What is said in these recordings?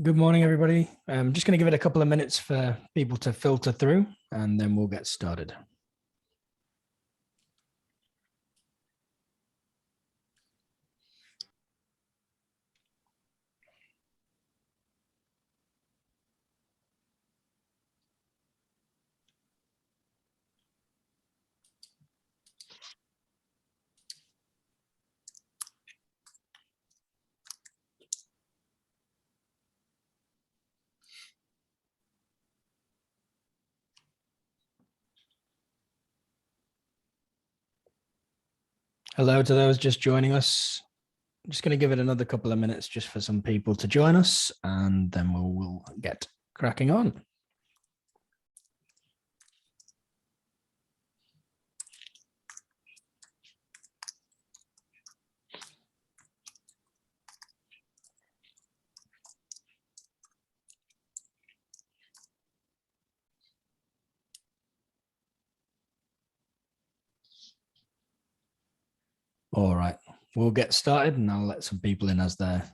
Good morning, everybody. I'm just going to give it a couple of minutes for people to filter through, and then we'll get started. Hello to those just joining us. I'm just going to give it another couple of minutes just for some people to join us, and then we'll get cracking on. All right, we'll get started, and I'll let some people in as they're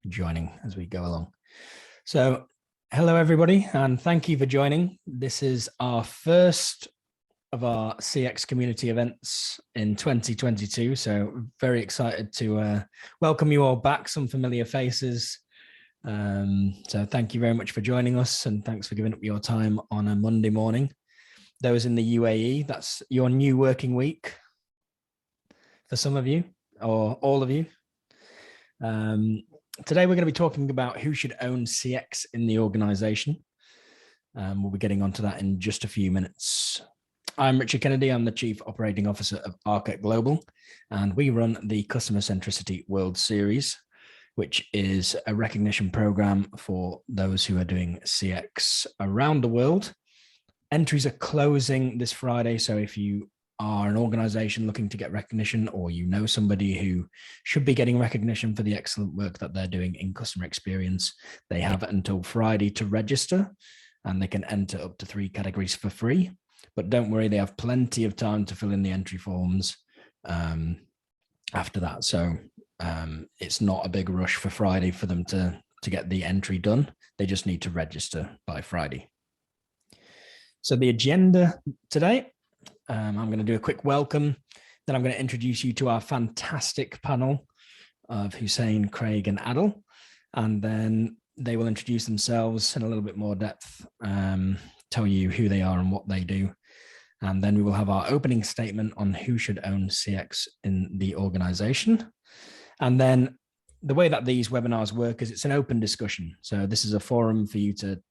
joining as we go along. So, hello, everybody, and thank you for joining. This is our first of our CX community events in 2022. So very excited to welcome you all back, some familiar faces. So thank you very much for joining us, and thanks for giving up your time on a Monday morning. Those in the UAE, that's your new working week for some of you or all of you. Today we're going to be talking about who should own CX in the organization. We'll be getting onto that in just a few minutes. I'm Richard Kennedy. I'm the Chief Operating Officer of Architect Global, and we run the Customer Centricity World Series, which is a recognition program for those who are doing CX around the world. Entries are closing this Friday, so if you are an organization looking to get recognition, or you know somebody who should be getting recognition for the excellent work that they're doing in customer experience, they have until Friday to register, and they can enter up to 3 categories for free. But don't worry, they have plenty of time to fill in the entry forms after that. So it's not a big rush for Friday for them to get the entry done. They just need to register by Friday. So the agenda today, I'm going to do a quick welcome. Then I'm going to introduce you to our fantastic panel of Hussein, Craig, and Adel. And then they will introduce themselves in a little bit more depth, tell you who they are and what they do. And then we will have our opening statement on who should own CX in the organization. And then the way that these webinars work is it's an open discussion. So this is a forum for you to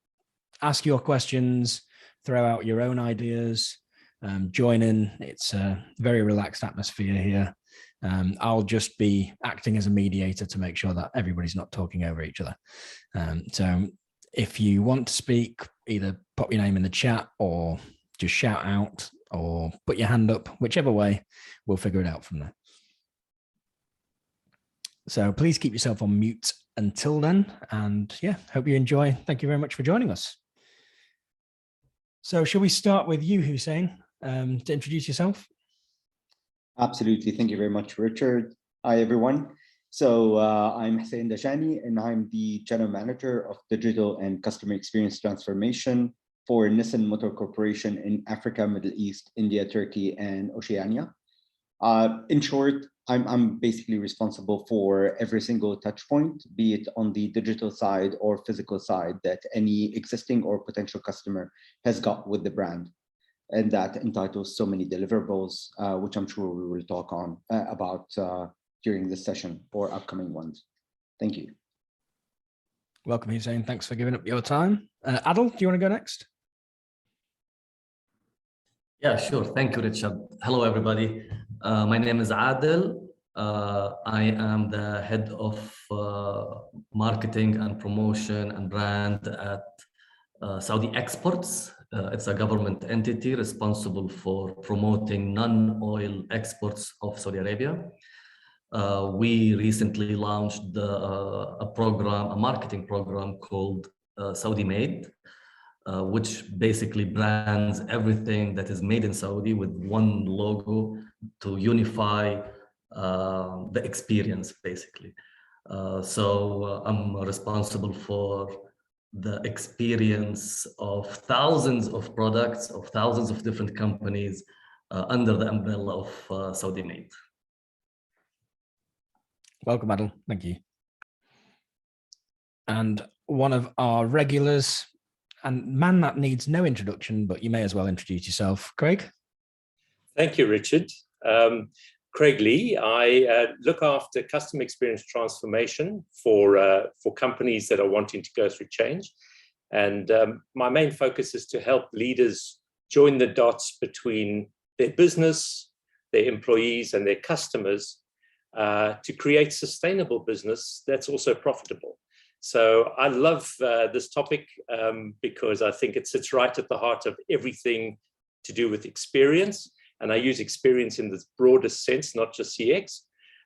ask your questions, throw out your own ideas, join in. It's a very relaxed atmosphere here. I'll just be acting as a mediator to make sure that everybody's not talking over each other. So if you want to speak, either pop your name in the chat or just shout out or put your hand up, whichever way, we'll figure it out from there. So please keep yourself on mute until then. And yeah, hope you enjoy. Thank you very much for joining us. So shall we start with you, Hussein, to introduce yourself? Absolutely. Thank you very much, Richard. Hi, everyone. So I'm Hussein Dajani, and I'm the General Manager of Digital and Customer Experience Transformation for Nissan Motor Corporation in Africa, Middle East, India, Turkey, and Oceania. In short, I'm basically responsible for every single touch point, be it on the digital side or physical side, that any existing or potential customer has got with the brand. And that entitles so many deliverables, which I'm sure we will talk on about during this session or upcoming ones. Thank you. Welcome, Hussein. Thanks for giving up your time. Adel, do you want to go next? Yeah, sure. Thank you, Richard. Hello, everybody. My name is Adel. I am the head of marketing and promotion and brand at Saudi Exports. It's a government entity responsible for promoting non-oil exports of Saudi Arabia. We recently launched a marketing program called Saudi Made, which basically brands everything that is made in Saudi with one logo to unify the experience, basically. So I'm responsible for the experience of thousands of products of thousands of different companies under the umbrella of Saudi Made. Welcome, Adel. Thank you. And one of our regulars, and man that needs no introduction, but you may as well introduce yourself, Craig. Thank you, Richard. Craig Lee. I look after customer experience transformation for companies that are wanting to go through change. And my main focus is to help leaders join the dots between their business, their employees, and their customers to create sustainable business that's also profitable. So I love this topic because I think it sits right at the heart of everything to do with experience. And I use experience in the broadest sense, not just CX.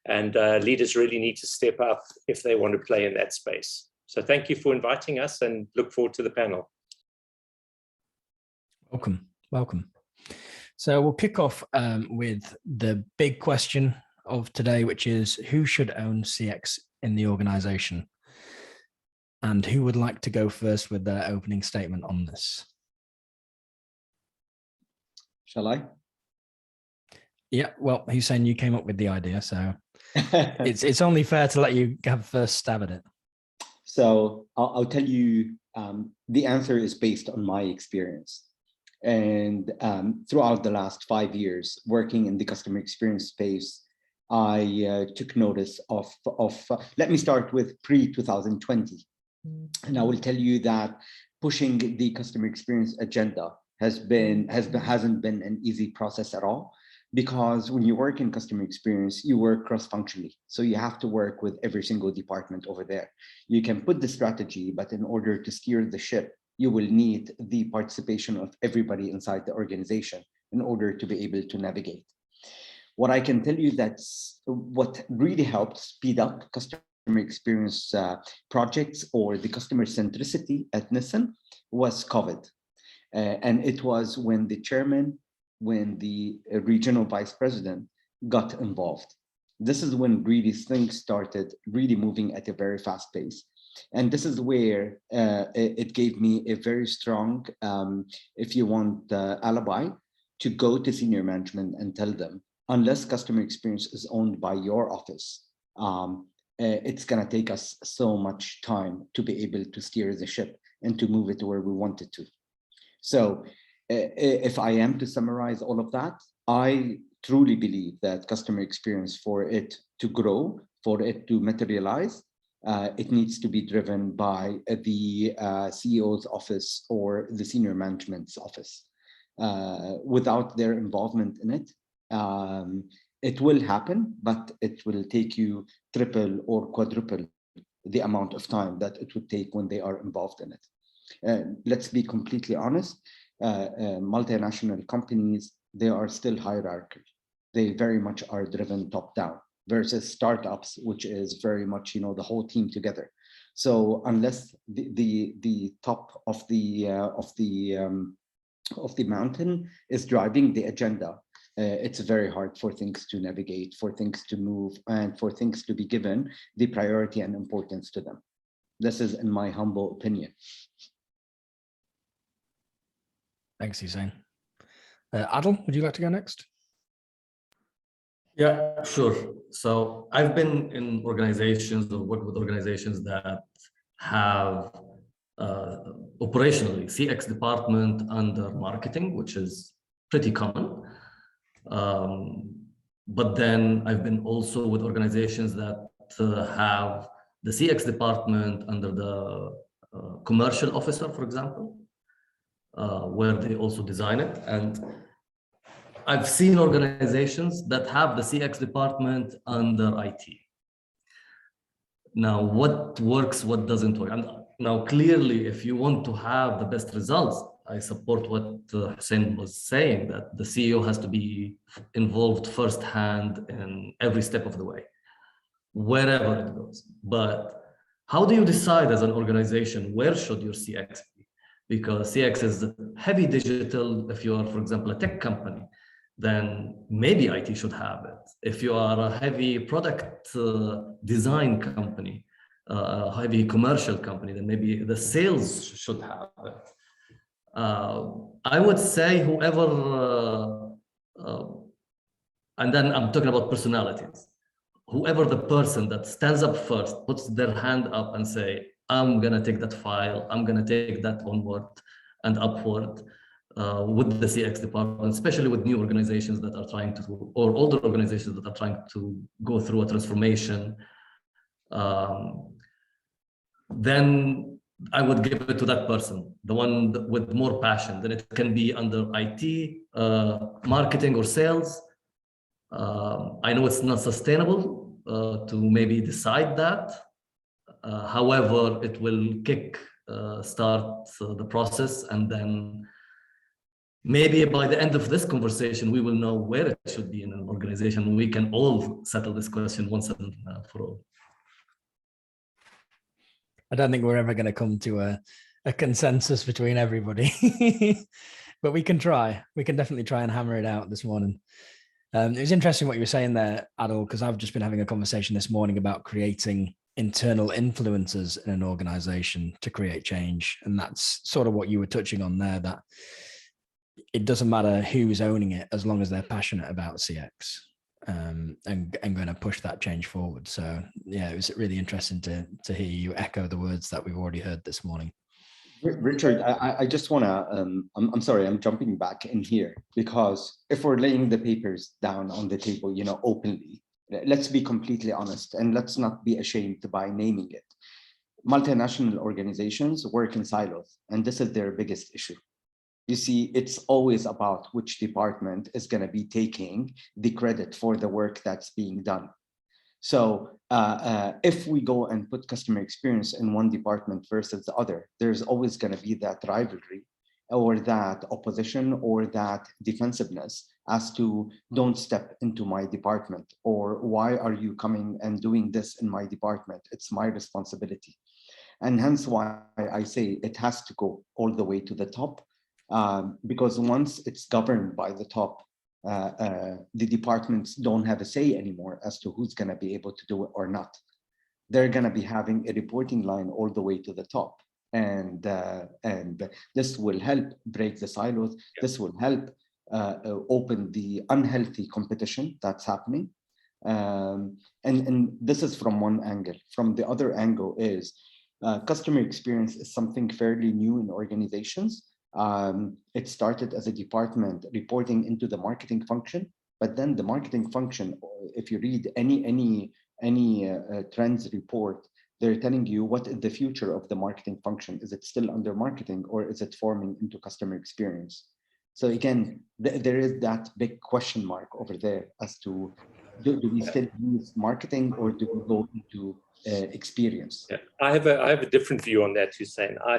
And leaders really need to step up if they want to play in that space. So thank you for inviting us and look forward to the panel. Welcome, welcome. So we'll kick off with the big question of today, which is who should own CX in the organization? And who would like to go first with their opening statement on this? Shall I? Yeah, well, Hussein, you came up with the idea, so it's only fair to let you have first stab at it. So I'll tell you, the answer is based on my experience. And throughout the last 5 years working in the customer experience space, I took notice of let me start with pre-2020. And I will tell you that pushing the customer experience agenda hasn't been an easy process at all. Because when you work in customer experience, you work cross-functionally. So you have to work with every single department over there. You can put the strategy, but in order to steer the ship, you will need the participation of everybody inside the organization in order to be able to navigate. What I can tell you that's what really helped speed up customer experience projects or the customer centricity at Nissan was COVID. And it was when the chairman, when the regional vice president got involved. This is when really things started really moving at a very fast pace. And this is where it gave me a very strong, if you want, alibi to go to senior management and tell them, unless customer experience is owned by your office, it's gonna take us so much time to be able to steer the ship and to move it to where we want it to. So if I am to summarize all of that, I truly believe that customer experience, for it to grow, for it to materialize, it needs to be driven by the CEO's office or the senior management's office. Without their involvement in it, it will happen, but it will take you triple or quadruple the amount of time that it would take when they are involved in it. Let's be completely honest. Multinational companies, they are still hierarchical. They very much are driven top down versus startups, which is very much, you know, the whole team together. So unless the top of the mountain is driving the agenda, it's very hard for things to navigate, for things to move, and for things to be given the priority and importance to them. This is in my humble opinion. Thanks, Hussein. Adel, would you like to go next? Yeah, sure. So I've been in organizations or worked with organizations that have operationally CX department under marketing, which is pretty common. But then I've been also with organizations that have the CX department under the commercial officer, for example, where they also design it. And I've seen organizations that have the CX department under IT. Now, what works, what doesn't work? And now, clearly, if you want to have the best results, I support what Hussein was saying, that the CEO has to be involved firsthand in every step of the way, wherever it goes. But how do you decide as an organization, where should your CX be? Because CX is heavy digital. If you are, for example, a tech company, then maybe IT should have it. If you are a heavy product design company, a heavy commercial company, then maybe the sales should have it. I would say whoever, and then I'm talking about personalities, whoever the person that stands up first, puts their hand up and say, I'm gonna take that file, I'm gonna take that onward and upward with the CX department, especially with new organizations that are trying to, or older organizations that are trying to go through a transformation, then I would give it to that person, the one with more passion. Then it can be under IT, marketing, or sales. I know it's not sustainable to maybe decide that. However, it will start the process, and then maybe by the end of this conversation, we will know where it should be in an organization. We can all settle this question once and for all. I don't think we're ever going to come to a consensus between everybody, but we can try. We can definitely try and hammer it out this morning. It was interesting what you were saying there, Adel, because I've just been having a conversation this morning about creating internal influencers in an organization to create change. And that's sort of what you were touching on there, that it doesn't matter who's owning it as long as they're passionate about CX. And going to push that change forward. So yeah, it was really interesting to hear you echo the words that we've already heard this morning. Richard, I just want to, I'm sorry, I'm jumping back in here, because if we're laying the papers down on the table, openly, let's be completely honest, and let's not be ashamed by naming it. Multinational organizations work in silos, and this is their biggest issue. You see, it's always about which department is going to be taking the credit for the work that's being done. So if we go and put customer experience in one department versus the other, there's always going to be that rivalry or that opposition or that defensiveness as to don't step into my department, or why are you coming and doing this in my department? It's my responsibility. And hence why I say it has to go all the way to the top. Because once it's governed by the top, the departments don't have a say anymore as to who's going to be able to do it or not. They're going to be having a reporting line all the way to the top, and this will help break the silos. This will help open the unhealthy competition that's happening, and this is from one angle. From the other angle is customer experience is something fairly new in organizations. It started as a department reporting into the marketing function, but then the marketing function, if you read any trends report, they're telling you what is the future of the marketing function. Is it still under marketing, or is it forming into customer experience? So again, there is that big question mark over there as to do we still use marketing, or do we go into experience? Yeah. I have a different view on that, Hussein. I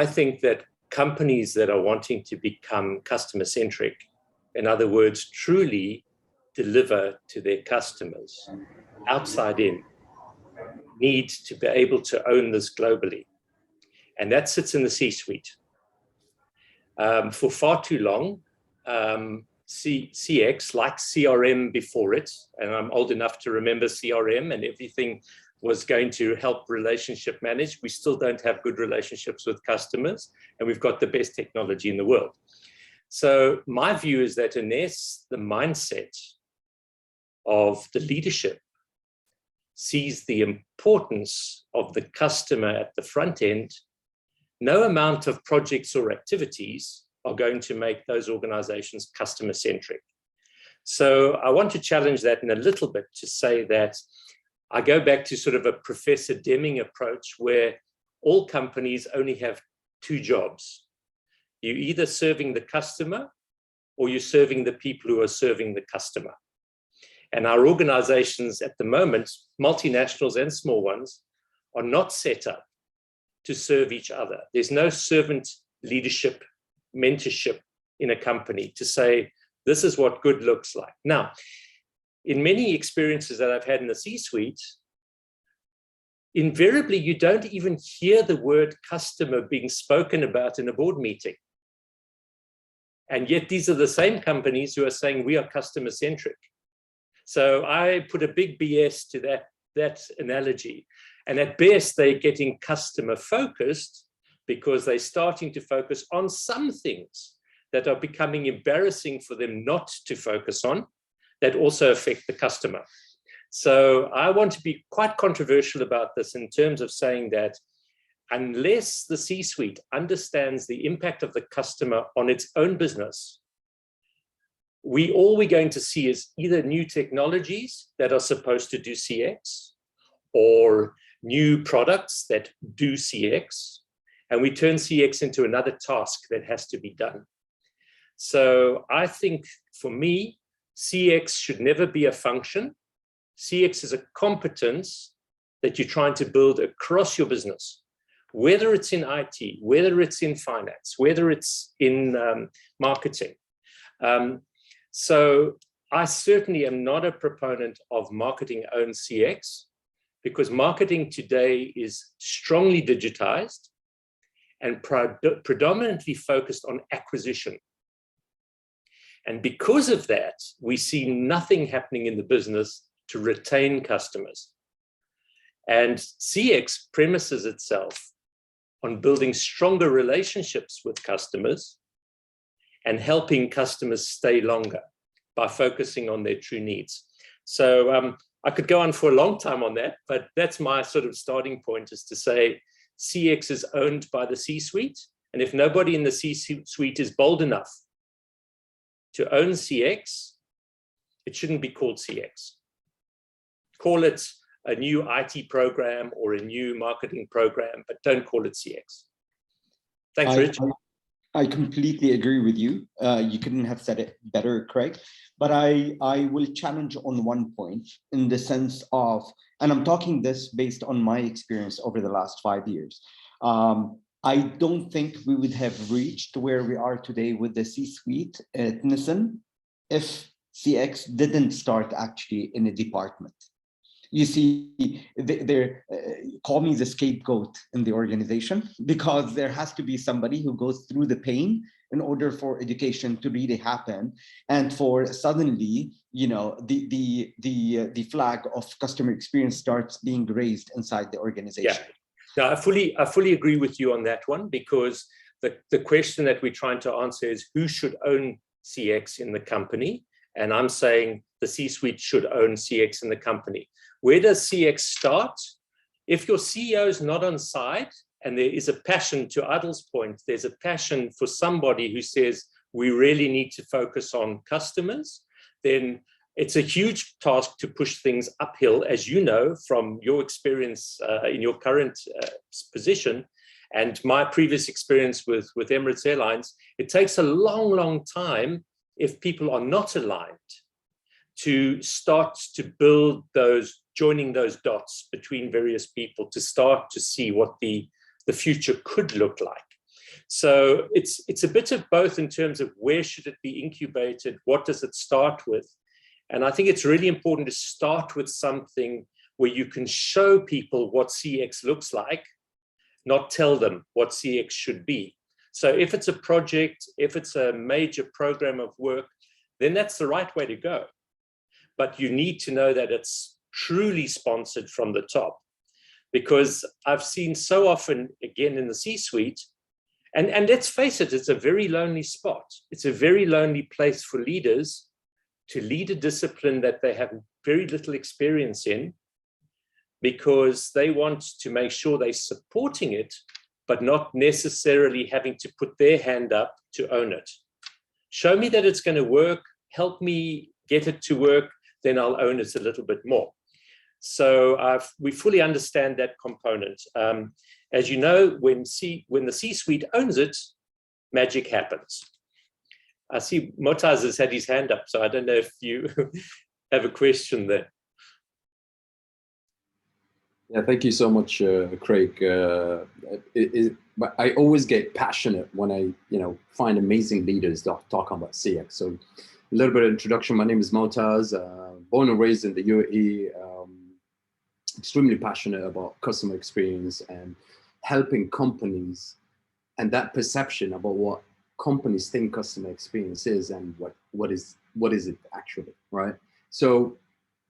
think that companies that are wanting to become customer-centric, in other words, truly deliver to their customers outside in, need to be able to own this globally. And that sits in the C-suite. For far too long, CX, like CRM before it, and I'm old enough to remember CRM, and everything was going to help relationship manage. We still don't have good relationships with customers, and we've got the best technology in the world. So my view is that unless the mindset of the leadership sees the importance of the customer at the front end, no amount of projects or activities are going to make those organizations customer-centric. So I want to challenge that in a little bit to say that I go back to sort of a Professor Deming approach, where all companies only have two jobs. You're either serving the customer, or you're serving the people who are serving the customer. And our organizations at the moment, multinationals and small ones, are not set up to serve each other. There's no servant leadership, mentorship in a company to say, this is what good looks like. Now, in many experiences that I've had in the C-suite, invariably, you don't even hear the word customer being spoken about in a board meeting. And yet these are the same companies who are saying we are customer centric. So I put a big BS to that analogy. And at best, they're getting customer focused because they're starting to focus on some things that are becoming embarrassing for them not to focus on, that also affect the customer. So I want to be quite controversial about this in terms of saying that unless the C-suite understands the impact of the customer on its own business, all we're going to see is either new technologies that are supposed to do CX or new products that do CX, and we turn CX into another task that has to be done. So I think for me, CX should never be a function. CX is a competence that you're trying to build across your business, whether it's in IT, whether it's in finance, whether it's in marketing. So I certainly am not a proponent of marketing-owned CX, because marketing today is strongly digitized and predominantly focused on acquisition. And because of that, we see nothing happening in the business to retain customers. And CX premises itself on building stronger relationships with customers and helping customers stay longer by focusing on their true needs. So I could go on for a long time on that, but that's my sort of starting point, is to say CX is owned by the C-suite. And if nobody in the C-suite is bold enough to own CX, it shouldn't be called CX. Call it a new IT program or a new marketing program, but don't call it CX. Thanks, Rich. I completely agree with you. You couldn't have said it better, Craig. But I will challenge on one point, in the sense of, and I'm talking this based on my experience over the last 5 years. I don't think we would have reached where we are today with the C-suite at Nissan if CX didn't start actually in a department. You see, they call me the scapegoat in the organization, because there has to be somebody who goes through the pain in order for education to really happen, and for suddenly, you know, the flag of customer experience starts being raised inside the organization. Yeah, no, I fully agree with you on that one, because the question that we're trying to answer is who should own CX in the company, and I'm saying the C-suite should own CX in the company. Where does CX start? If your CEO is not on side, and there is a passion, to Adel's point, there's a passion for somebody who says, we really need to focus on customers, then it's a huge task to push things uphill, as you know, from your experience in your current position, and my previous experience with Emirates Airlines. It takes a long, long time, if people are not aligned, to start to build those, joining those dots between various people, to start to see what the future could look like. So it's a bit of both in terms of where should it be incubated, what does it start with? And I think it's really important to start with something where you can show people what CX looks like, not tell them what CX should be. So if it's a project, if it's a major program of work, then that's the right way to go. But you need to know that it's truly sponsored from the top, because I've seen so often, again, in the C-suite, and let's face it, it's a very lonely spot. It's a very lonely place for leaders to lead a discipline that they have very little experience in, because they want to make sure they're supporting it, but not necessarily having to put their hand up to own it. Show me that it's going to work, help me get it to work, then I'll own it a little bit more. So we fully understand that component. As you know, when the C-suite owns it, magic happens. I see Motaz has had his hand up, so I don't know if you have a question there. Yeah, thank you so much, Craig. I always get passionate when I, find amazing leaders talking about CX. So a little bit of introduction. My name is Motaz, born and raised in the UAE. Extremely passionate about customer experience and helping companies, and that perception about what companies think customer experience is and what is it actually, right? So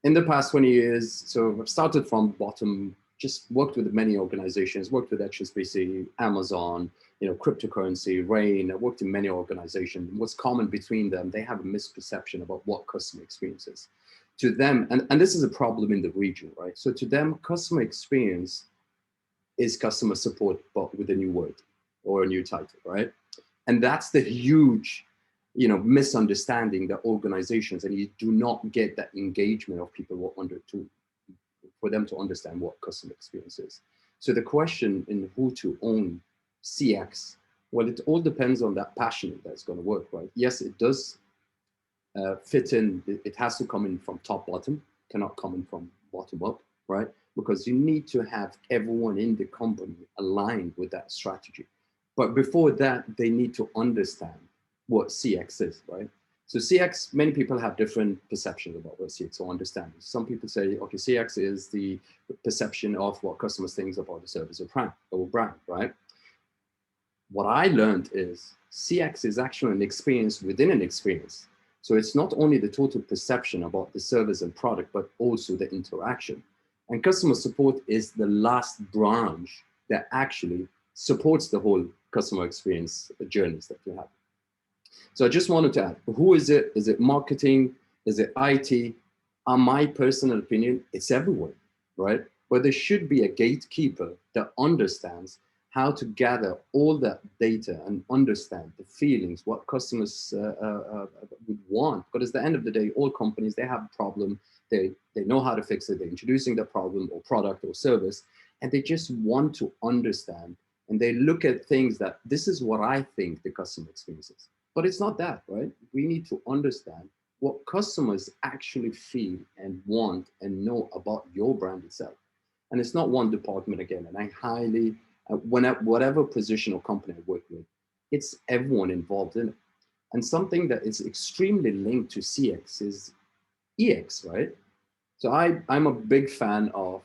in the past 20 years, so I've started from bottom, just worked with many organizations, worked with HSBC, Amazon, cryptocurrency, Rain. I worked in many organizations. What's common between them, they have a misperception about what customer experience is. To them, and this is a problem in the region, right? So to them, customer experience is customer support, but with a new word or a new title, right? And that's the huge, misunderstanding that organizations, and you do not get that engagement of people for them to understand what customer experience is. So the question in who to own CX, well, it all depends on that passion that's going to work, right? Yes, it does fit in. It has to come in from top bottom, cannot come in from bottom up, right? Because you need to have everyone in the company aligned with that strategy. But before that, they need to understand what CX is, right? So CX, many people have different perceptions about what CX or understanding. Some people say, okay, CX is the perception of what customers think about the service or brand, right? What I learned is CX is actually an experience within an experience. So it's not only the total perception about the service and product, but also the interaction. And customer support is the last branch that actually supports the whole customer experience journeys that you have. So I just wanted to add, who is it? Is it marketing? Is it IT? On my personal opinion, it's everyone, right? But there should be a gatekeeper that understands how to gather all that data and understand the feelings, what customers would want. Because at the end of the day, all companies, they have a problem. They know how to fix it. They're introducing the problem or product or service, and they just want to understand. And they look at things that this is what I think the customer experience is. But it's not that, right? We need to understand what customers actually feel and want and know about your brand itself. And it's not one department again. And I highly, whatever position or company I work with, it's everyone involved in it. And something that is extremely linked to CX is EX, right? So I'm a big fan of,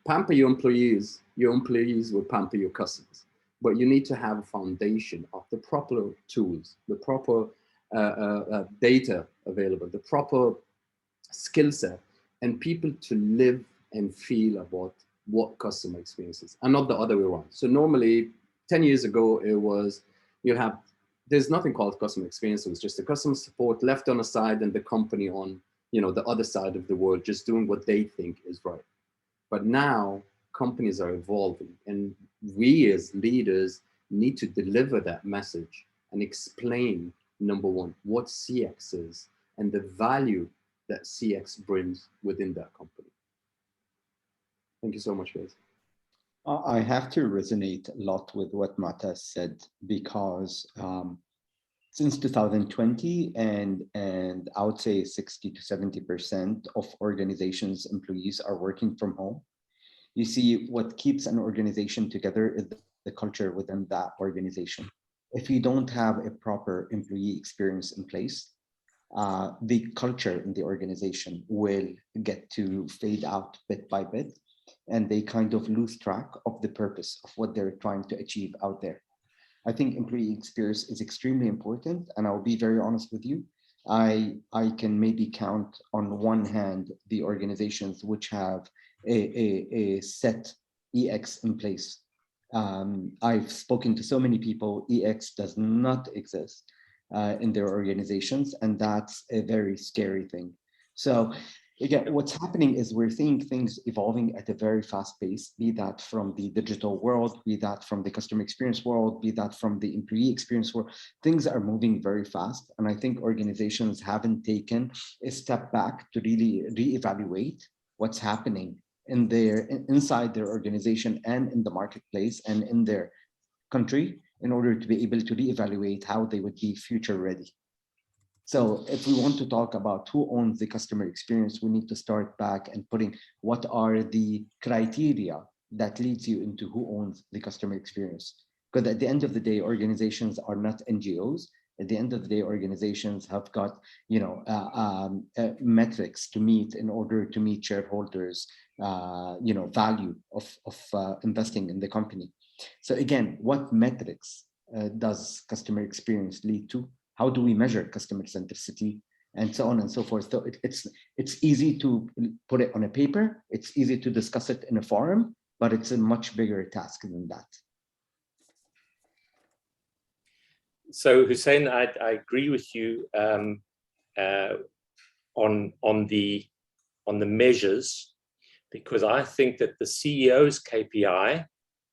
pamper your employees will pamper your customers. But you need to have a foundation of the proper tools, the proper data available, the proper skill set, and people to live and feel about what customer experience is, and not the other way around. So normally, 10 years ago, it was, there's nothing called customer experience. It was just the customer support left on a side and the company on, the other side of the world, just doing what they think is right. But now companies are evolving, and we as leaders need to deliver that message and explain, number one, what CX is and the value that CX brings within that company. Thank you so much, guys. I have to resonate a lot with what Mata said, because since 2020, and I would say 60 to 70% of organizations' employees are working from home. You see, what keeps an organization together is the culture within that organization. If you don't have a proper employee experience in place, the culture in the organization will get to fade out bit by bit, and they kind of lose track of the purpose of what they're trying to achieve out there. I think employee experience is extremely important, and I'll be very honest with you. I can maybe count on one hand the organizations which have a set EX in place. I've spoken to so many people. EX does not exist in their organizations, and that's a very scary thing. So again, what's happening is we're seeing things evolving at a very fast pace, be that from the digital world, be that from the customer experience world, be that from the employee experience world. Things are moving very fast. And I think organizations haven't taken a step back to really reevaluate what's happening inside their organization and in the marketplace and in their country, in order to be able to reevaluate how they would be future ready. So if we want to talk about who owns the customer experience, we need to start back and putting what are the criteria that leads you into who owns the customer experience. Because at the end of the day, organizations are not NGOs. At the end of the day, organizations have got metrics to meet in order to meet shareholders' value of investing in the company. So again, what metrics does customer experience lead to? How do we measure customer centricity? And so on and so forth. So it's easy to put it on a paper. It's easy to discuss it in a forum, but it's a much bigger task than that. So Hussein, I agree with you on the measures, because I think that the CEO's KPI,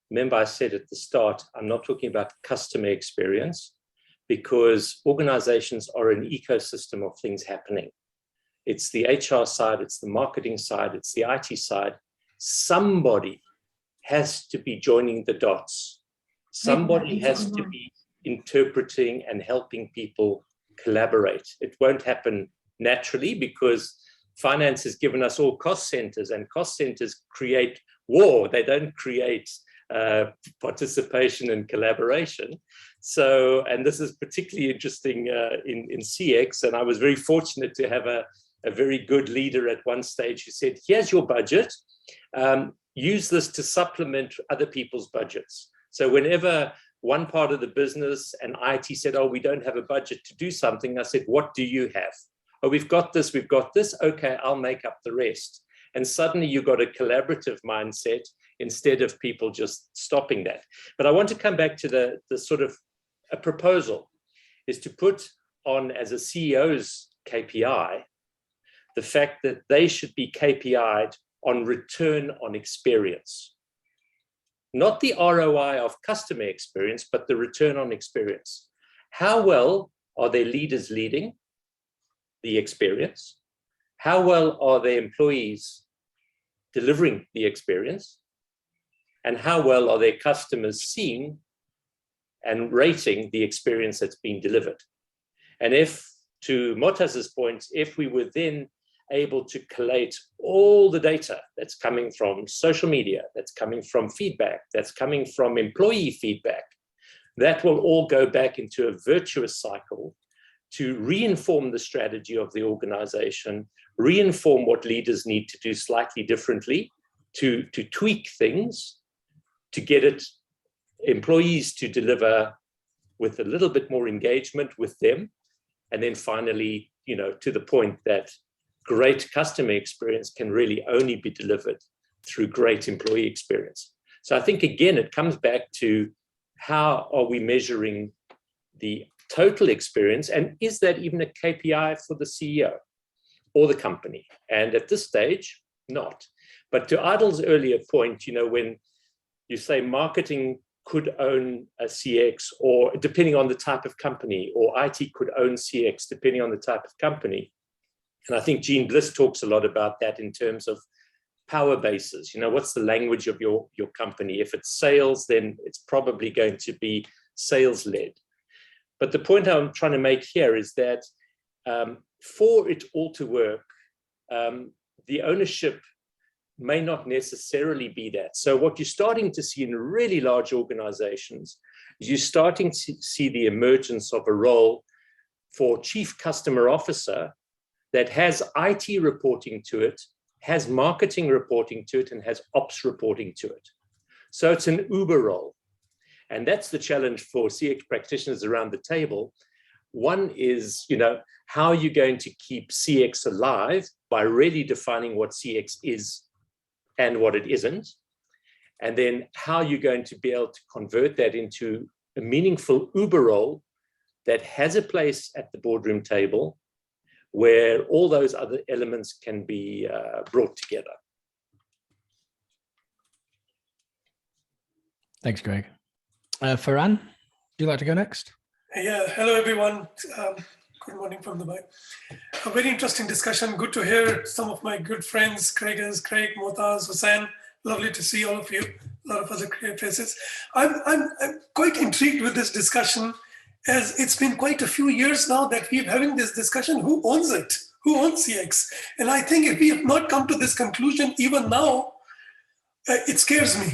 remember I said at the start, I'm not talking about customer experience, because organizations are an ecosystem of things happening. It's the HR side, it's the marketing side, it's the IT side. Somebody has to be joining the dots. Somebody has to be interpreting and helping people collaborate. It won't happen naturally because finance has given us all cost centers, and cost centers create war. They don't create participation and collaboration. So, and this is particularly interesting in CX, and I was very fortunate to have a very good leader at one stage who said, here's your budget, use this to supplement other people's budgets. So whenever one part of the business and IT said, oh, we don't have a budget to do something, I said, what do you have? Oh, we've got this, okay, I'll make up the rest. And suddenly you got a collaborative mindset instead of people just stopping that. But I want to come back to the sort of a proposal is to put on as a CEO's KPI, the fact that they should be KPI'd on return on experience. Not the ROI of customer experience, but the return on experience. How well are their leaders leading the experience? How well are their employees delivering the experience? And how well are their customers seeing and rating the experience that's been delivered? And if, to Motaz's point, if we were then able to collate all the data that's coming from social media, that's coming from feedback, that's coming from employee feedback, that will all go back into a virtuous cycle to reinform the strategy of the organization, reinform what leaders need to do slightly differently, to tweak things, to get employees to deliver with a little bit more engagement with them. And then finally, to the point that great customer experience can really only be delivered through great employee experience. So I think, again, it comes back to how are we measuring the total experience, and is that even a KPI for the CEO or the company? And at this stage, not. But to Adel's earlier point, when you say marketing could own a CX, or depending on the type of company, or IT could own CX depending on the type of company. And I think Gene Bliss talks a lot about that in terms of power bases. What's the language of your company? If it's sales, then it's probably going to be sales-led. But the point I'm trying to make here is that for it all to work, the ownership may not necessarily be that. So what you're starting to see in really large organizations is you're starting to see the emergence of a role for chief customer officer that has IT reporting to it, has marketing reporting to it, and has ops reporting to it. So it's an Uber role. And that's the challenge for CX practitioners around the table. One is, how are you going to keep CX alive by really defining what CX is and what it isn't? And then how are you going to be able to convert that into a meaningful Uber role that has a place at the boardroom table where all those other elements can be brought together. Thanks, Greg. Farhan, would you like to go next? Yeah, hello everyone. Good morning from Dubai. A very interesting discussion. Good to hear some of my good friends, Craig, Motaz, Hussein. Lovely to see all of you. A lot of other great faces. I'm quite intrigued with this discussion, as it's been quite a few years now that we're having this discussion. Who owns it? Who owns CX? And I think if we have not come to this conclusion even now, it scares me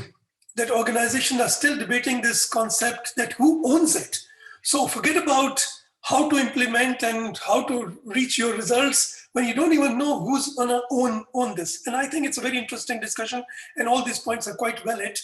that organizations are still debating this concept that who owns it. So forget about how to implement and how to reach your results when you don't even know who's gonna own this. And I think it's a very interesting discussion, and all these points are quite valid.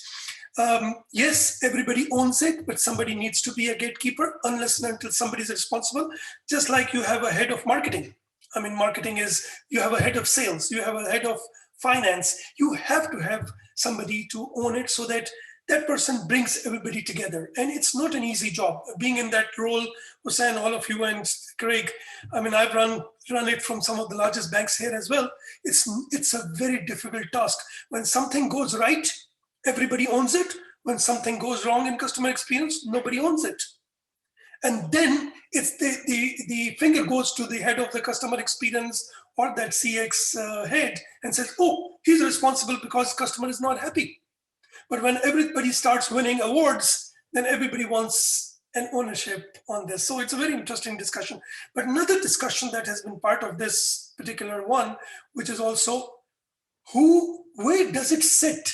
Yes, everybody owns it, but somebody needs to be a gatekeeper unless and until somebody's responsible. Just like you have a head of marketing. I mean, marketing is, you have a head of sales, you have a head of finance. You have to have somebody to own it so that that person brings everybody together. And it's not an easy job. Being in that role, Hussein, all of you and Craig, I mean, I've run it from some of the largest banks here as well. It's a very difficult task. When something goes right, everybody owns it. When something goes wrong in customer experience, nobody owns it. And then it's the finger goes to the head of the customer experience or that CX head and says, oh, he's responsible because customer is not happy. But when everybody starts winning awards, then everybody wants an ownership on this. So it's a very interesting discussion. But another discussion that has been part of this particular one, which is also where does it sit?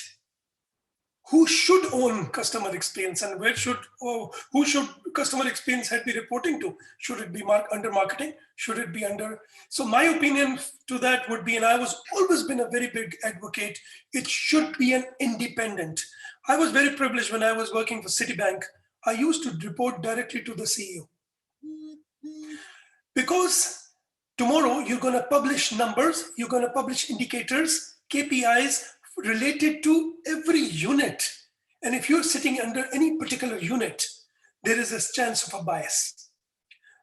Who should own customer experience and who should customer experience head be reporting to? Should it be under marketing? Should it be under? So my opinion to that would be, and I was always been a very big advocate, it should be an independent. I was very privileged when I was working for Citibank. I used to report directly to the CEO. Because tomorrow you're going to publish numbers, you're going to publish indicators, KPIs, related to every unit. And if you're sitting under any particular unit, there is a chance of a bias.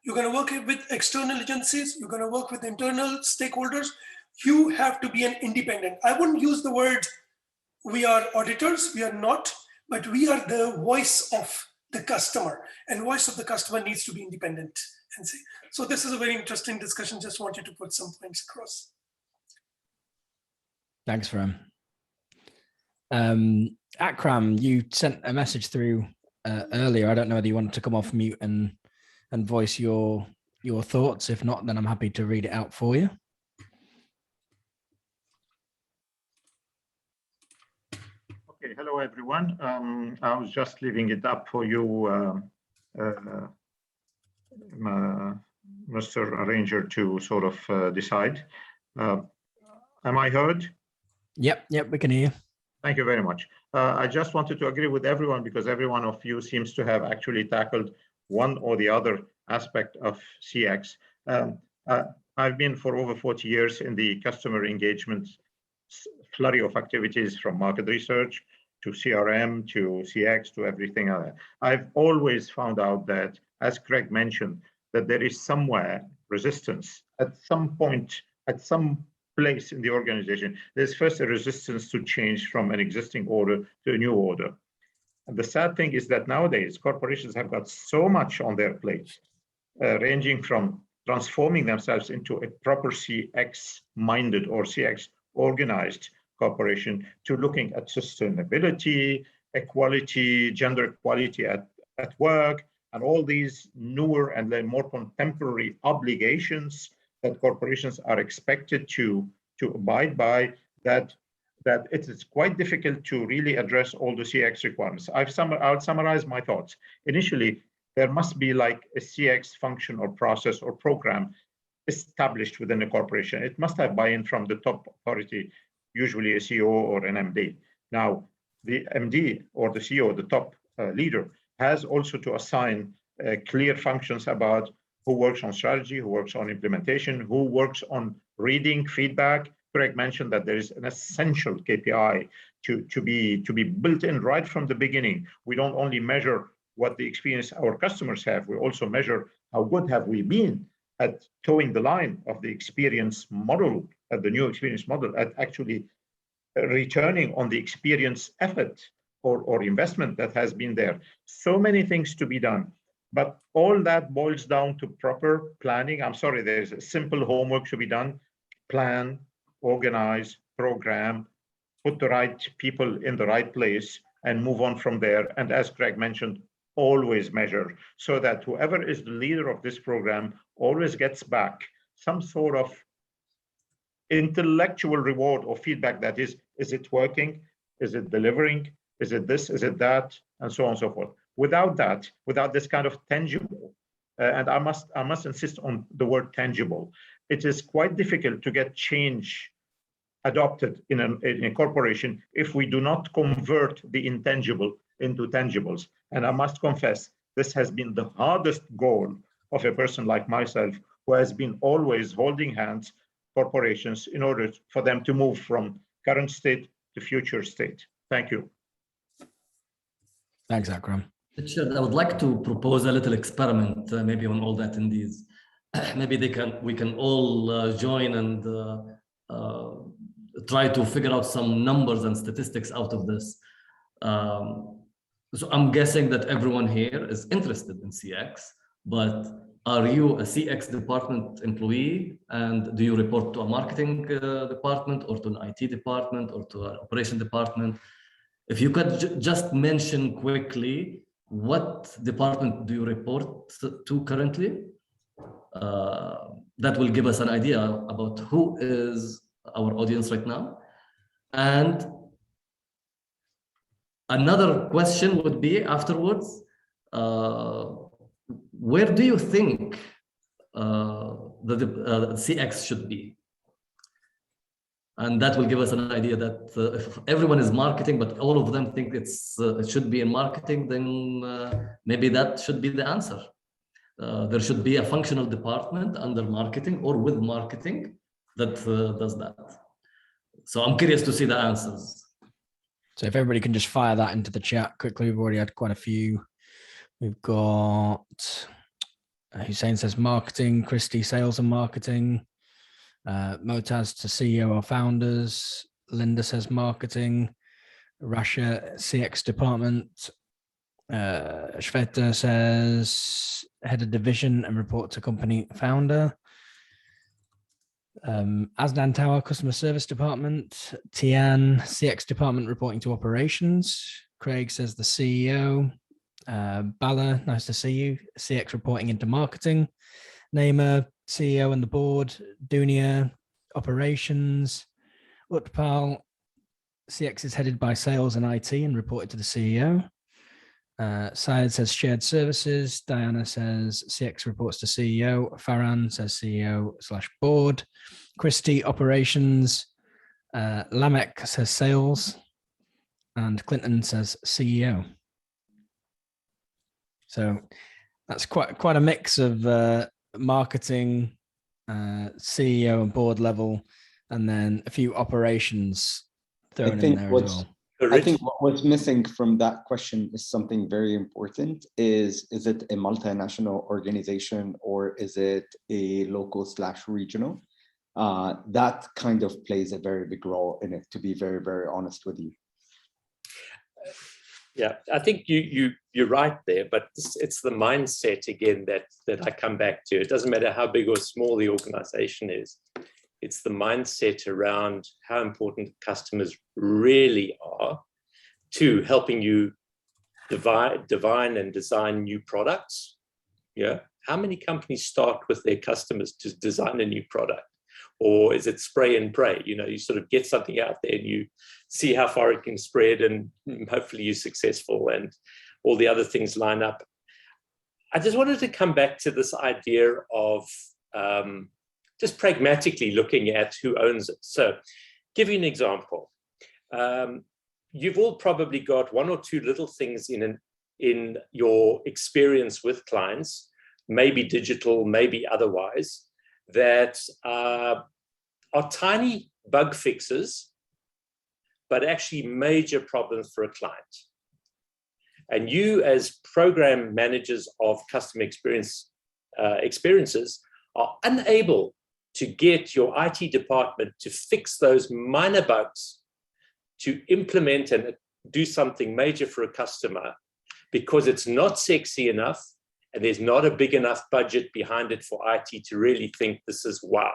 You're going to work with external agencies, you're going to work with internal stakeholders. You have to be an independent. I wouldn't use the word we are auditors, we are not, but we are the voice of the customer, and voice of the customer needs to be independent. And see. So this is a very interesting discussion. Just wanted to put some points across. Thanks, Ram. Akram, you sent a message through earlier. I don't know whether you wanted to come off mute and voice your thoughts. If not, then I'm happy to read it out for you. Okay, hello everyone. I was just leaving it up for you, Mr. Arranger, to sort of decide. Am I heard? Yep, we can hear you. Thank you very much. I just wanted to agree with everyone because every one of you seems to have actually tackled one or the other aspect of CX. I've been for over 40 years in the customer engagement flurry of activities, from market research to CRM to CX to everything else. I've always found out that, as Craig mentioned, that there is somewhere resistance at some point, at some place in the organization. There's first a resistance to change from an existing order to a new order. And the sad thing is that nowadays corporations have got so much on their plate, ranging from transforming themselves into a proper CX-minded or CX organized corporation to looking at sustainability, equality, gender equality at work, and all these newer and more contemporary obligations that corporations are expected to abide by, that it is quite difficult to really address all the CX requirements. I'll summarize my thoughts. Initially, there must be like a CX function or process or program established within a corporation. It must have buy-in from the top authority, usually a CEO or an MD. Now, the MD or the CEO, the top leader, has also to assign clear functions about who works on strategy, who works on implementation, who works on reading feedback. Craig mentioned that there is an essential KPI to be built in right from the beginning. We don't only measure what the experience our customers have, we also measure how good have we been at towing the line of the experience model, at the new experience model, at actually returning on the experience effort or investment that has been there. So many things to be done. But all that boils down to proper planning. I'm sorry, there's a simple homework to be done. Plan, organize, program, put the right people in the right place, and move on from there. And as Craig mentioned, always measure, so that whoever is the leader of this program always gets back some sort of intellectual reward or feedback, that is it working? Is it delivering? Is it this? Is it that? And so on and so forth. Without that, without this kind of tangible, and I must insist on the word tangible, it is quite difficult to get change adopted in a corporation if we do not convert the intangible into tangibles. And I must confess, this has been the hardest goal of a person like myself, who has been always holding hands corporations in order for them to move from current state to future state. Thank you. Thanks, Akram. Richard, I would like to propose a little experiment, maybe on all the attendees. Maybe we can all join and try to figure out some numbers and statistics out of this. So I'm guessing that everyone here is interested in CX, but are you a CX department employee, and do you report to a marketing department or to an IT department or to an operation department? If you could just mention quickly, what department do you report to currently? That will give us an idea about who is our audience right now. And another question would be afterwards, where do you think the CX should be? And that will give us an idea that if everyone is marketing, but all of them think it should be in marketing, then maybe that should be the answer. There should be a functional department under marketing or with marketing that does that. So I'm curious to see the answers. So if everybody can just fire that into the chat quickly, we've already had quite a few. We've got Hussein says marketing, Christy sales and marketing, Motaz to CEO or founders, Linda says marketing, Rasha CX department, Shveta says head of division and report to company founder, Asnan Tower customer service department, Tian CX department reporting to operations, Craig says the CEO, Bala, nice to see you, CX reporting into marketing, Naima, CEO and the board, Dunia, operations, Utpal, CX is headed by sales and IT and reported to the CEO. Syed says shared services. Diana says CX reports to CEO. Farhan says CEO/board. Christy operations. Lamek says sales. And Clinton says CEO. So that's quite a mix of marketing, CEO and board level, and then a few operations thrown in there as well. I think what was missing from that question is something very important. Is it a multinational organization or is it a local/regional? That kind of plays a very big role in it, to be very, very honest with you. Yeah, I think you're right there, but it's the mindset again that I come back to. It doesn't matter how big or small the organization is. It's the mindset around how important customers really are to helping you divine and design new products. Yeah, how many companies start with their customers to design a new product? Or is it spray and pray? You know, you sort of get something out there and you see how far it can spread and hopefully you're successful and all the other things line up. I just wanted to come back to this idea of just pragmatically looking at who owns it. So give you an example. You've all probably got one or two little things in your experience with clients, maybe digital, maybe otherwise, that are tiny bug fixes, but actually major problems for a client. And you as program managers of customer experiences are unable to get your IT department to fix those minor bugs, to implement and do something major for a customer because it's not sexy enough and there's not a big enough budget behind it for IT to really think this is wow.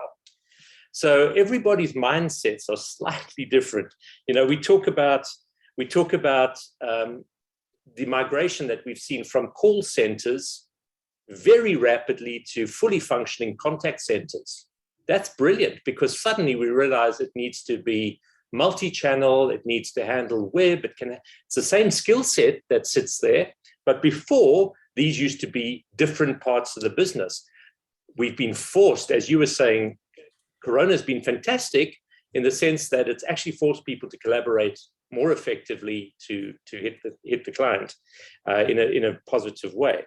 So everybody's mindsets are slightly different. You know, we talk about the migration that we've seen from call centers very rapidly to fully functioning contact centers. That's brilliant because suddenly we realize it needs to be multi-channel, it needs to handle web, it's the same skill set that sits there, but before, these used to be different parts of the business. We've been forced, as you were saying, Corona has been fantastic in the sense that it's actually forced people to collaborate more effectively to hit the client in a positive way.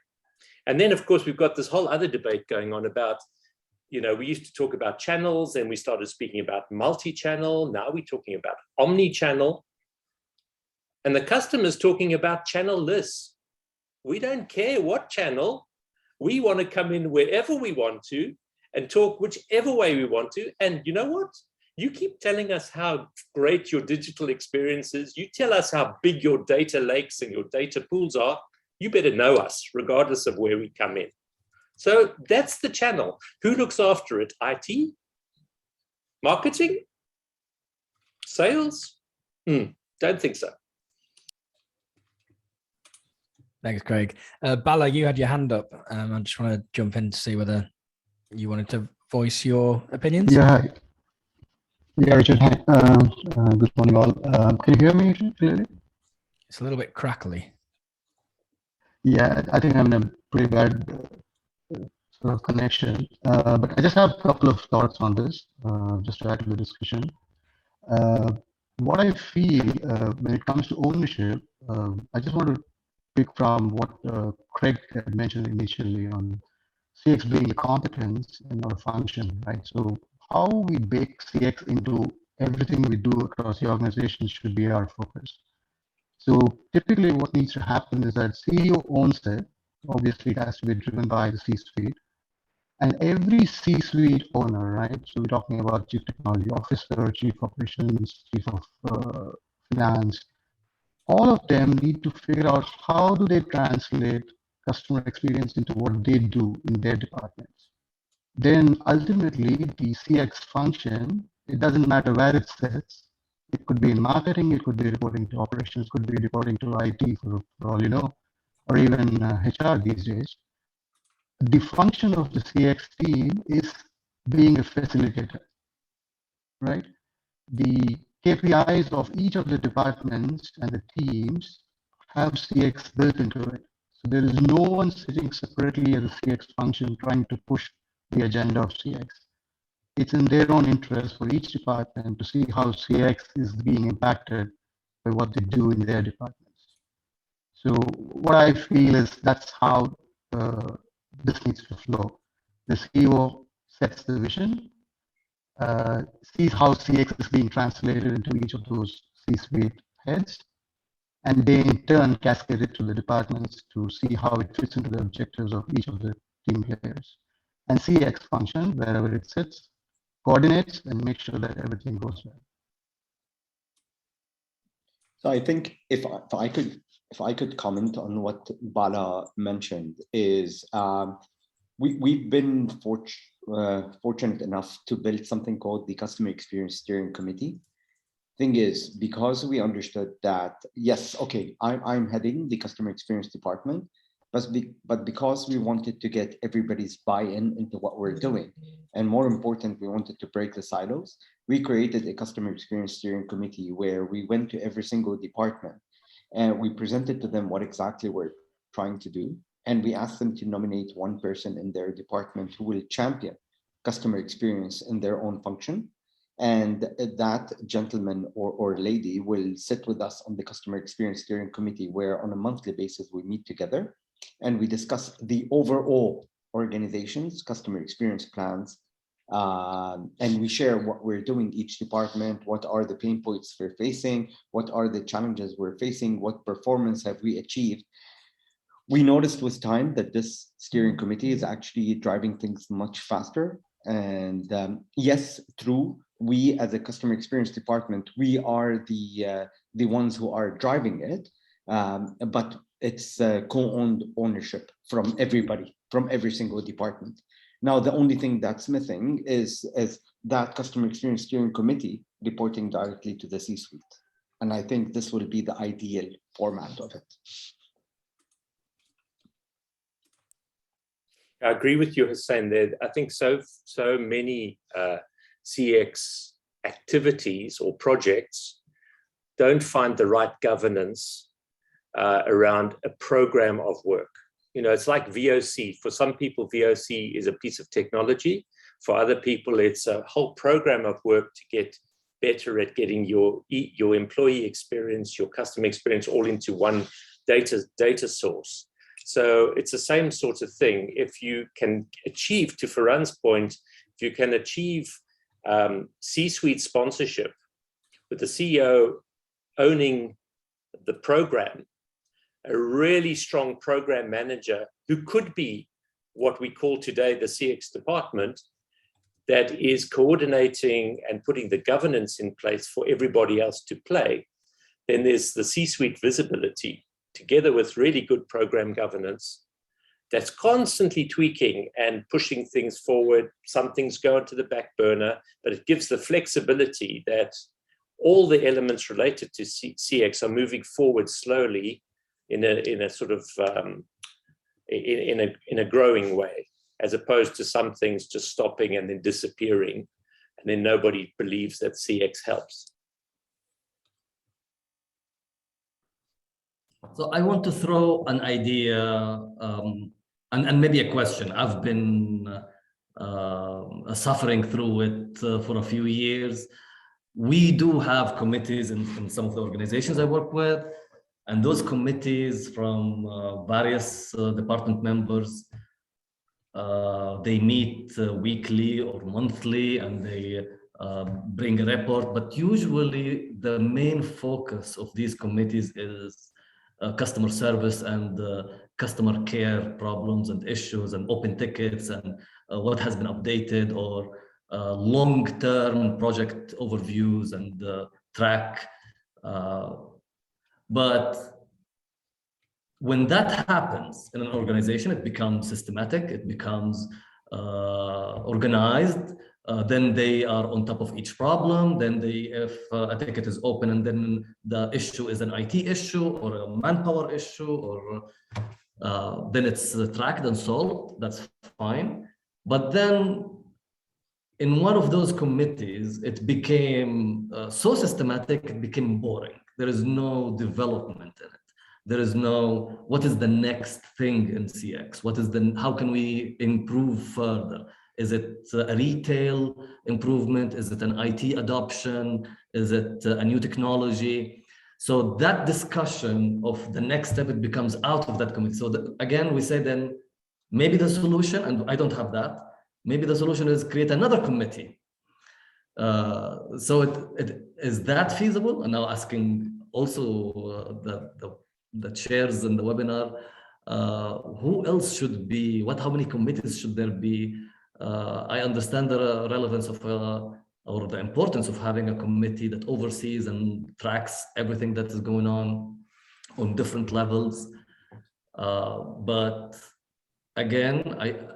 And then, of course, we've got this whole other debate going on about, we used to talk about channels, and we started speaking about multi-channel. Now we're talking about omni-channel. And the customer's talking about channel-less. We don't care what channel. We want to come in wherever we want to and talk whichever way we want to. And you know what? You keep telling us how great your digital experience is. You tell us how big your data lakes and your data pools are. You better know us, regardless of where we come in. So that's the channel. Who looks after it? IT? Marketing? Sales? Don't think so. Thanks, Craig. Bala, you had your hand up. I just want to jump in to see whether you wanted to voice your opinions. Yeah, Richard. Hi. Good morning, all. Can you hear me clearly? It's a little bit crackly. Yeah, I think I'm in a pretty bad sort of connection. But I just have a couple of thoughts on this, just to add to the discussion. What I feel when it comes to ownership, I just want to pick from what Craig had mentioned initially on CX being a competence and not a function, right? So how we bake CX into everything we do across the organization should be our focus. So typically what needs to happen is that CEO owns it. Obviously, it has to be driven by the C-suite. And every C-suite owner, right? So we're talking about chief technology officer, chief operations, chief of finance. All of them need to figure out how do they translate customer experience into what they do in their departments. Then ultimately the CX function, it doesn't matter where it sits. It could be in marketing, it could be reporting to operations, it could be reporting to IT for all you know, or even HR these days. The function of the CX team is being a facilitator, right? The KPIs of each of the departments and the teams have CX built into it. So there is no one sitting separately as a CX function trying to push the agenda of CX. It's in their own interest for each department to see how CX is being impacted by what they do in their departments. So what I feel is that's how this needs to flow. The CEO sets the vision, sees how CX is being translated into each of those C-suite heads, and they in turn cascade it to the departments to see how it fits into the objectives of each of the team players. And CX function, wherever it sits, coordinates and makes sure that everything goes well. So I think if I could comment on what Bala mentioned is we've been fortunate enough to build something called the Customer Experience Steering Committee. Thing is, because we understood that, yes, okay, I'm heading the customer experience department, but because we wanted to get everybody's buy-in into what we're doing, and more important, we wanted to break the silos, we created a customer experience steering committee where we went to every single department and we presented to them what exactly we're trying to do. And we asked them to nominate one person in their department who will champion customer experience in their own function. And that gentleman or lady will sit with us on the customer experience steering committee, where on a monthly basis we meet together and we discuss the overall organization's customer experience plans. And we share what we're doing each department, what are the pain points we're facing, what are the challenges we're facing, what performance have we achieved. We noticed with time that this steering committee is actually driving things much faster. And yes, true, we as a customer experience department, we are the ones who are driving it, but it's co-owned ownership from everybody, from every single department. Now, the only thing that's missing is that customer experience steering committee reporting directly to the C-suite. And I think this will be the ideal format of it. I agree with you, Hussein. There, I think so many CX activities or projects don't find the right governance around a program of work. You know, it's like VOC. For some people, VOC is a piece of technology. For other people, it's a whole program of work to get better at getting your employee experience, your customer experience all into one data source. So it's the same sort of thing. If you can achieve, to Farhan's point, if you can achieve C-suite sponsorship with the CEO owning the program, a really strong program manager who could be what we call today the CX department, that is coordinating and putting the governance in place for everybody else to play, then there's the C-suite visibility together with really good program governance that's constantly tweaking and pushing things forward. Some things go into the back burner, but it gives the flexibility that all the elements related to CX are moving forward slowly in a sort of in a growing way, as opposed to some things just stopping and then disappearing, and then nobody believes that CX helps. So I want to throw an idea and maybe a question. I've been suffering through it for a few years. We do have committees in some of the organizations I work with, and those committees from various department members, they meet weekly or monthly, and they bring a report. But usually the main focus of these committees is customer service and customer care problems and issues and open tickets and what has been updated, or long-term project overviews and track. But when that happens in an organization, it becomes systematic, it becomes organized. Then they are on top of each problem. Then if a ticket is open and then the issue is an IT issue or a manpower issue, or then it's tracked and solved, that's fine. But then in one of those committees, it became so systematic, it became boring. There is no development in it. There is no, what is the next thing in CX? How can we improve further? Is it a retail improvement? Is it an IT adoption? Is it a new technology? So that discussion of the next step, it becomes out of that committee. So again, we say then maybe the solution, and I don't have that, maybe the solution is create another committee. So is that feasible? And now asking also the chairs in the webinar, who else should be, how many committees should there be? I understand the relevance of or the importance of having a committee that oversees and tracks everything that is going on different levels. But again,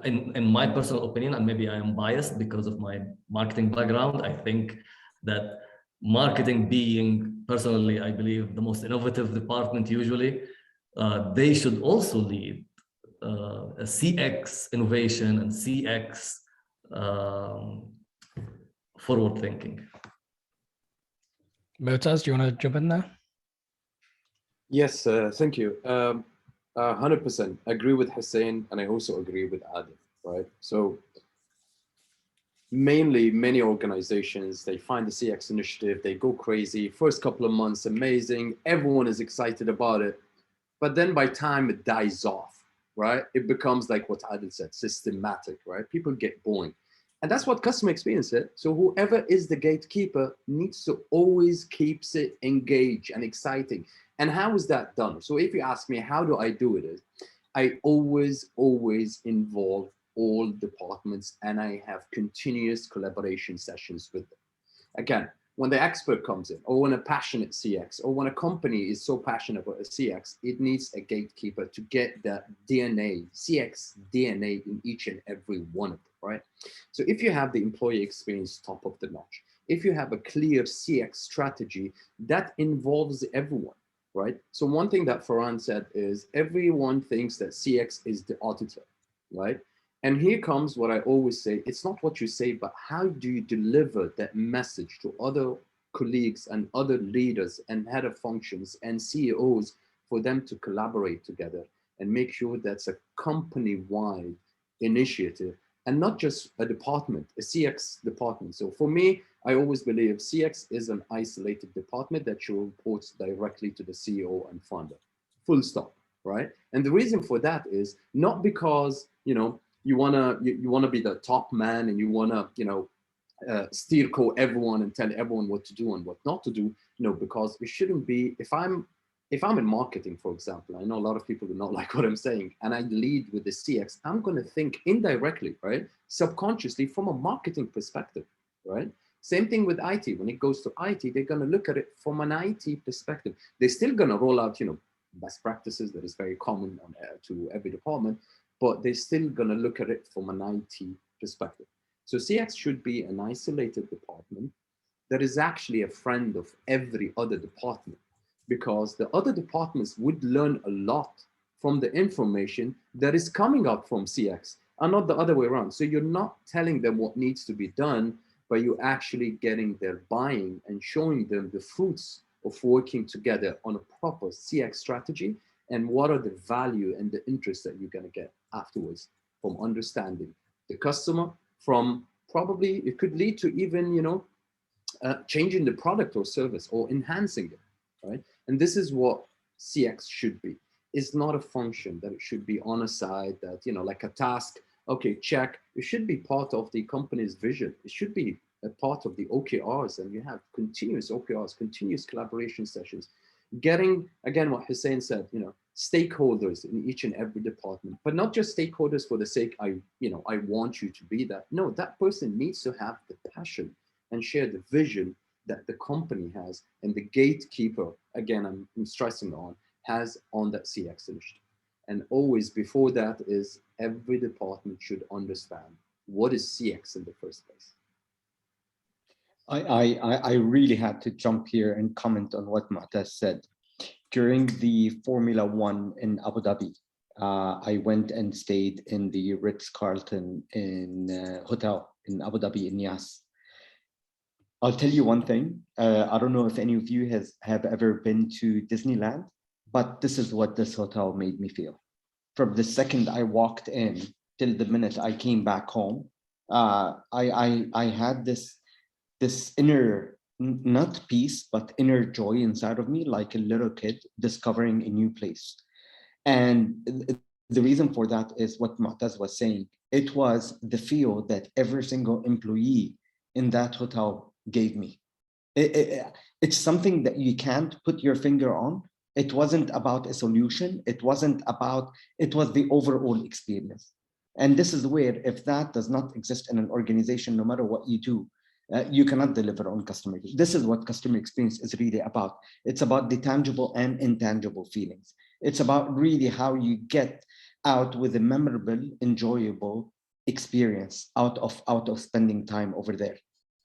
in my personal opinion, and maybe I am biased because of my marketing background, I think that marketing being, personally, I believe, the most innovative department usually, they should also lead a CX innovation and CX forward thinking. Motaz, do you want to jump in there? Yes, thank you. 100% agree with Hussein, and I also agree with Adel, right? So mainly many organizations, they find the CX initiative, they go crazy. First couple of months, amazing. Everyone is excited about it. But then by time it dies off, right? It becomes like what Adel said, systematic, right? People get boring. And that's what customer experience is. So whoever is the gatekeeper needs to always keep it engaged and exciting. And how is that done? So if you ask me, how do I do it? I always involve all departments, and I have continuous collaboration sessions with them. Again, when the expert comes in, or when a passionate CX, or when a company is so passionate about a CX, it needs a gatekeeper to get the DNA, CX DNA in each and every one of them, right? So if you have the employee experience top of the notch, if you have a clear CX strategy, that involves everyone, right? So one thing that Farhan said is everyone thinks that CX is the auditor, right? And here comes what I always say, it's not what you say, but how do you deliver that message to other colleagues and other leaders and head of functions and CEOs for them to collaborate together and make sure that's a company-wide initiative and not just a department, a CX department. So for me, I always believe CX is an isolated department that should report directly to the CEO and founder, full stop, right? And the reason for that is not because, you know, you wanna be the top man and you wanna, you know, steer code everyone and tell everyone what to do and what not to do. No, because it shouldn't be, if I'm in marketing, for example, I know a lot of people do not like what I'm saying, and I lead with the CX, I'm going to think indirectly, right? Subconsciously from a marketing perspective, right? Same thing with IT. When it goes to IT, they're going to look at it from an IT perspective. They're still going to roll out, you know, best practices that is very common to every department, but they're still going to look at it from an IT perspective. So CX should be an isolated department that is actually a friend of every other department, because the other departments would learn a lot from the information that is coming up from CX and not the other way around. So you're not telling them what needs to be done, but you're actually getting their buying and showing them the fruits of working together on a proper CX strategy and what are the value and the interest that you're going to get afterwards from understanding the customer, from probably, it could lead to even, you know, changing the product or service or enhancing it, right? And this is what CX should be. It's not a function that it should be on a side that, you know, like a task, okay, check. It should be part of the company's vision. It should be a part of the OKRs, and you have continuous OKRs, continuous collaboration sessions, getting, again, what Hussein said, you know, stakeholders in each and every department, but not just stakeholders for the sake, I want you to be that. No, that person needs to have the passion and share the vision that the company has and the gatekeeper, again, I'm stressing on, has on that CX initiative. And always before that is every department should understand what is CX in the first place. I really had to jump here and comment on what Mu'taz said. During the Formula One in Abu Dhabi, I went and stayed in the Ritz-Carlton in hotel in Abu Dhabi in Yas. I'll tell you one thing. I don't know if any of you have ever been to Disneyland, but this is what this hotel made me feel. From the second I walked in till the minute I came back home, I had this inner, not peace, but inner joy inside of me, like a little kid discovering a new place. And the reason for that is what Mu'taz was saying. It was the feel that every single employee in that hotel gave me. It's something that you can't put your finger on. It wasn't about a solution. It was the overall experience. And this is where, if that does not exist in an organization, no matter what you do, you cannot deliver on customer. This is what customer experience is really about. It's about the tangible and intangible feelings. It's about really how you get out with a memorable, enjoyable experience out of spending time over there.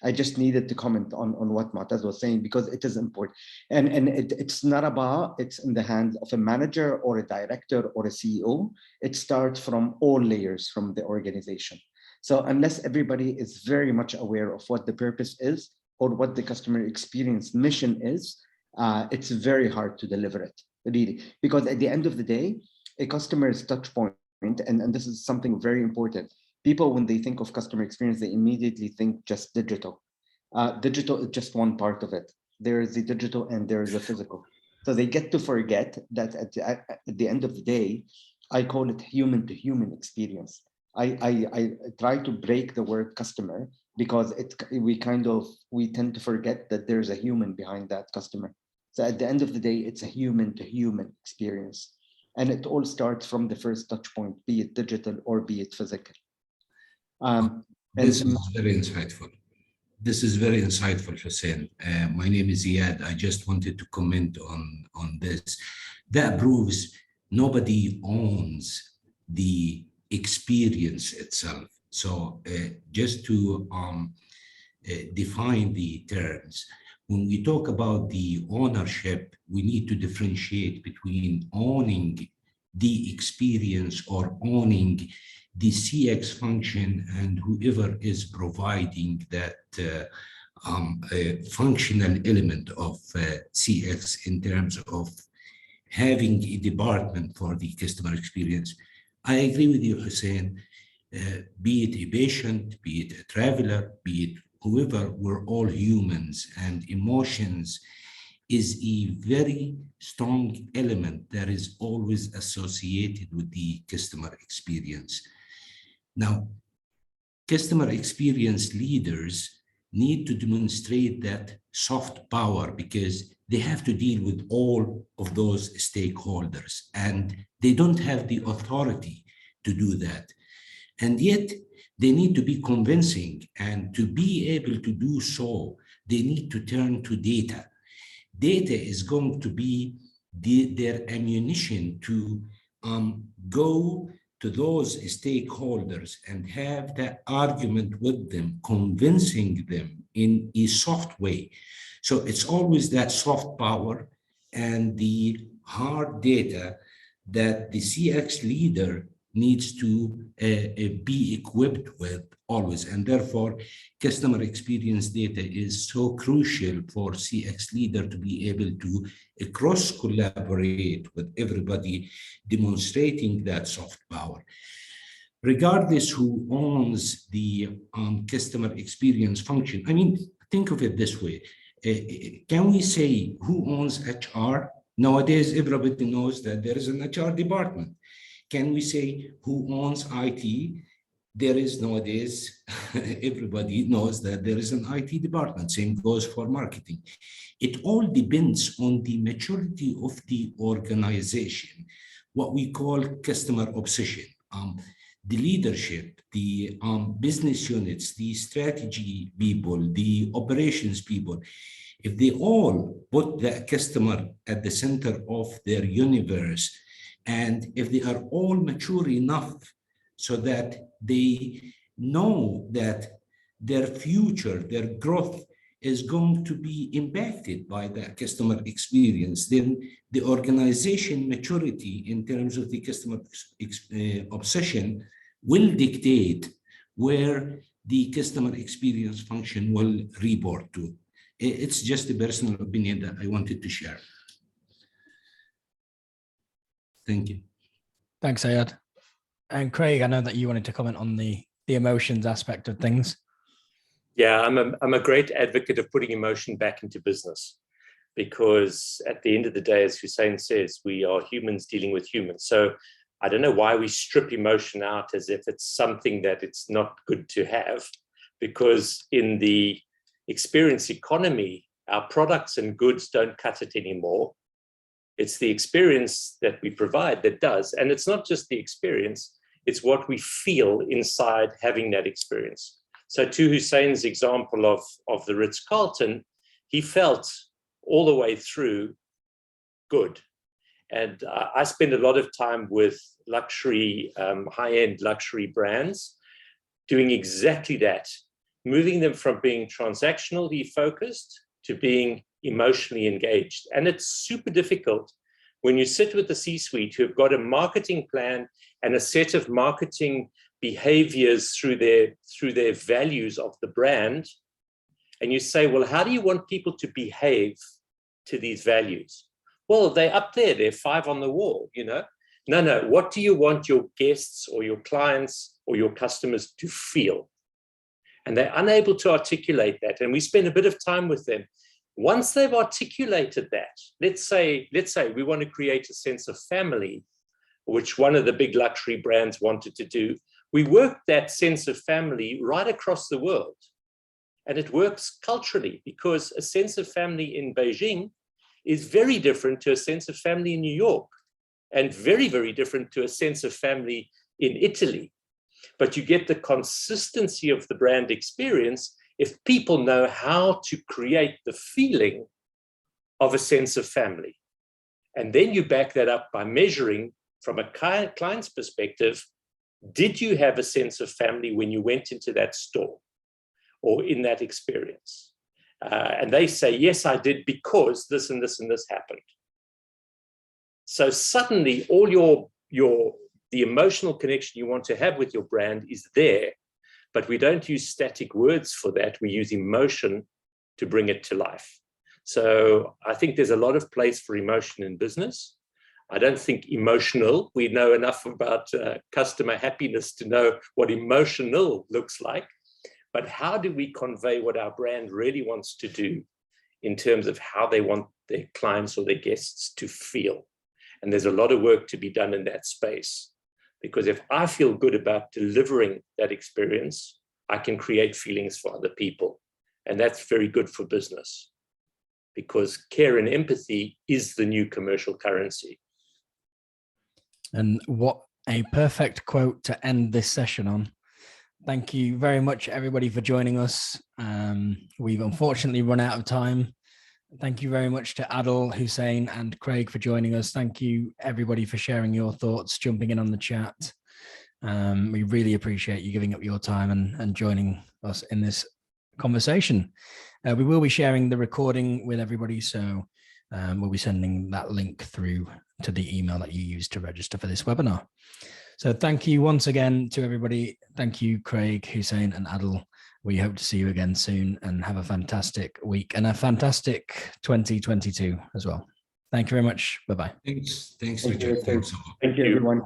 I just needed to comment on what Mu'taz was saying, because it is important. And it's not about, it's in the hands of a manager or a director or a CEO. It starts from all layers from the organization. So unless everybody is very much aware of what the purpose is or what the customer experience mission is, it's very hard to deliver it, really. Because at the end of the day, a customer's touch point, and this is something very important. People, when they think of customer experience, they immediately think just digital. Digital is just one part of it. There is the digital and there is the physical. So they get to forget that at the end of the day, I call it human to human experience. I try to break the word customer because we tend to forget that there's a human behind that customer. So at the end of the day, it's a human to human experience. And it all starts from the first touch point, be it digital or be it physical. This is very insightful. This is very insightful, Hussein. My name is Ziad. I just wanted to comment on this. That proves nobody owns the experience itself. So just to define the terms, when we talk about the ownership, we need to differentiate between owning the experience or owning the CX function and whoever is providing that functional element of CX in terms of having a department for the customer experience. I agree with you, Hussein. Be it a patient, be it a traveler, be it whoever, we're all humans, and emotions is a very strong element that is always associated with the customer experience. Now, customer experience leaders need to demonstrate that soft power because they have to deal with all of those stakeholders, and they don't have the authority to do that. And yet they need to be convincing, and to be able to do so, they need to turn to data. Data is going to be their ammunition to go to those stakeholders and have that argument with them, convincing them in a soft way. So it's always that soft power and the hard data that the CX leader needs to be equipped with always. And therefore, customer experience data is so crucial for CX leader to be able to cross-collaborate with everybody, demonstrating that soft power. Regardless who owns the customer experience function, I mean, think of it this way. Can we say who owns HR? Nowadays, everybody knows that there is an HR department. Can we say who owns IT? There is nowadays, everybody knows that there is an IT department. Same goes for marketing. It all depends on the maturity of the organization, what we call customer obsession. The leadership, the business units, the strategy people, the operations people, if they all put the customer at the center of their universe, and if they are all mature enough so that they know that their future, their growth is going to be impacted by that customer experience, then the organization maturity in terms of the customer obsession will dictate where the customer experience function will report to. It's just a personal opinion that I wanted to share. Thank you. Thanks, Ayad. And Craig, I know that you wanted to comment on the emotions aspect of things. Yeah, I'm a great advocate of putting emotion back into business, because at the end of the day, as Hussein says, we are humans dealing with humans. So I don't know why we strip emotion out as if it's something that it's not good to have, because in the experience economy, our products and goods don't cut it anymore. It's the experience that we provide that does. And it's not just the experience, it's what we feel inside having that experience. So to Hussein's example of the Ritz-Carlton, he felt all the way through good. And I spend a lot of time with luxury, high-end luxury brands doing exactly that, moving them from being transactionally focused to being emotionally engaged. And it's super difficult when you sit with the C-suite who have got a marketing plan and a set of marketing behaviors through their values of the brand. And you say, well, how do you want people to behave to these values? Well, they're up there, they're 5 on the wall, you know? No, what do you want your guests or your clients or your customers to feel? And they're unable to articulate that. And we spend a bit of time with them. Once they've articulated that, let's say we want to create a sense of family, which one of the big luxury brands wanted to do. We work that sense of family right across the world. And it works culturally, because a sense of family in Beijing is very different to a sense of family in New York, and very, very different to a sense of family in Italy. But you get the consistency of the brand experience if people know how to create the feeling of a sense of family. And then you back that up by measuring from a client's perspective, did you have a sense of family when you went into that store or in that experience? And they say, yes, I did, because this and this and this happened. So suddenly all the emotional connection you want to have with your brand is there, but we don't use static words for that. We use emotion to bring it to life. So I think there's a lot of place for emotion in business. I don't think emotional, we know enough about customer happiness to know what emotional looks like. but how do we convey what our brand really wants to do in terms of how they want their clients or their guests to feel? And there's a lot of work to be done in that space, because if I feel good about delivering that experience, I can create feelings for other people. And that's very good for business, because care and empathy is the new commercial currency. And what a perfect quote to end this session on. Thank you very much, everybody, for joining us. We've unfortunately run out of time. Thank you very much to Adel, Hussein, and Craig for joining us. Thank you, everybody, for sharing your thoughts, jumping in on the chat. We really appreciate you giving up your time and joining us in this conversation. We will be sharing the recording with everybody, so we'll be sending that link through to the email that you used to register for this webinar. So thank you once again to everybody. Thank you, Craig, Hussein, and Adel. We hope to see you again soon, and have a fantastic week and a fantastic 2022 as well. Thank you very much. Bye-bye. Thanks, Thank Richard. you. Thanks a lot. Thank you, everyone.